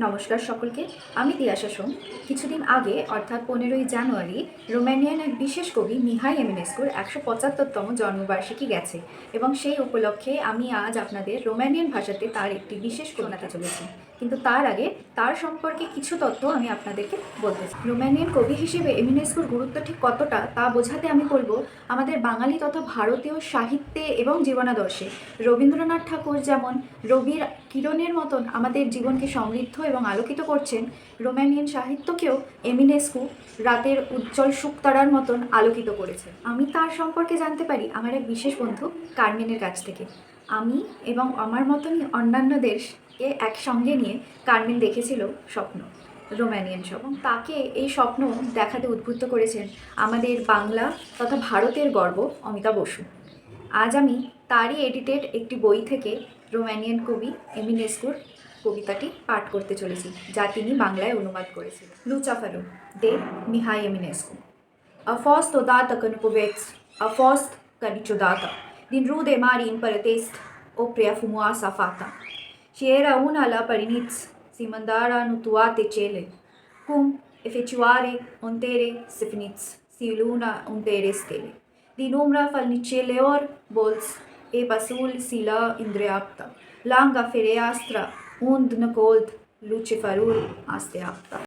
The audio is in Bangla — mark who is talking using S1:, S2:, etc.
S1: নমস্কার সকলকে। আমি তিয়াশা সোম। কিছুদিন আগে অর্থাৎ 15ই জানুয়ারি রোমানিয়ান এক বিশেষ কবি মিহাই এমিনেস্কুর 175তম জন্মবার্ষিকী গেছে এবং সেই উপলক্ষে আমি আজ আপনাদের রোমানিয়ান ভাষাতে তার একটি বিশেষ শোনাতে চলেছি। কিন্তু তার আগে তার সম্পর্কে কিছু তথ্য আমি আপনাদেরকে বলতে চাই। রোমানিয়ান কবি হিসেবে এমিনেস্কুর গুরুত্ব ঠিক কতটা তা বোঝাতে আমি বলবো আমাদের বাঙালি তথা ভারতীয় সাহিত্যে এবং জীবনাদর্শে রবীন্দ্রনাথ ঠাকুর যেমন রবির কিরণের মতন আমাদের জীবনকে সমৃদ্ধ এবং আলোকিত করছেন, রোমানিয়ান সাহিত্যকেও এমিনেস্কু রাতের উজ্জ্বল শুকতারার মতন আলোকিত করেছে। আমি তার সম্পর্কে জানতে পারি আমার এক বিশেষ বন্ধু কার্মেনের কাছ থেকে। আমি এবং আমার মতনই অন্যান্যদেরকে একসঙ্গে নিয়ে কার্মেন দেখেছিল স্বপ্ন, রোমানিয়ান স্বপ্ন। তাকে এই স্বপ্ন দেখাতে উদ্বুদ্ধ করেছেন আমাদের বাংলা তথা ভারতের গর্ব অমিতা বসু। আজ আমি তারই এডিটেড একটি বই থেকে রোমানিয়ান কবি এমিনেস্কুর কবিতাটি পাঠ করতে চলেছি, যা তিনি বাংলায় অনুবাদ করেছিলেন। Luceafărul de Mihai Eminescu. A fost odată că nu poveți, a fost ca niciodată, din rude mari împărătești, o prea frumoasă fată. Și era una la păriniți, simândara nu toate cele, cum e fecioare untere se finiți, si luna untere stele. Din umbra falnicelor bolți, e pasul si la îndreaptă, langa fereastră, und năcold, Luceafărul așteaptă.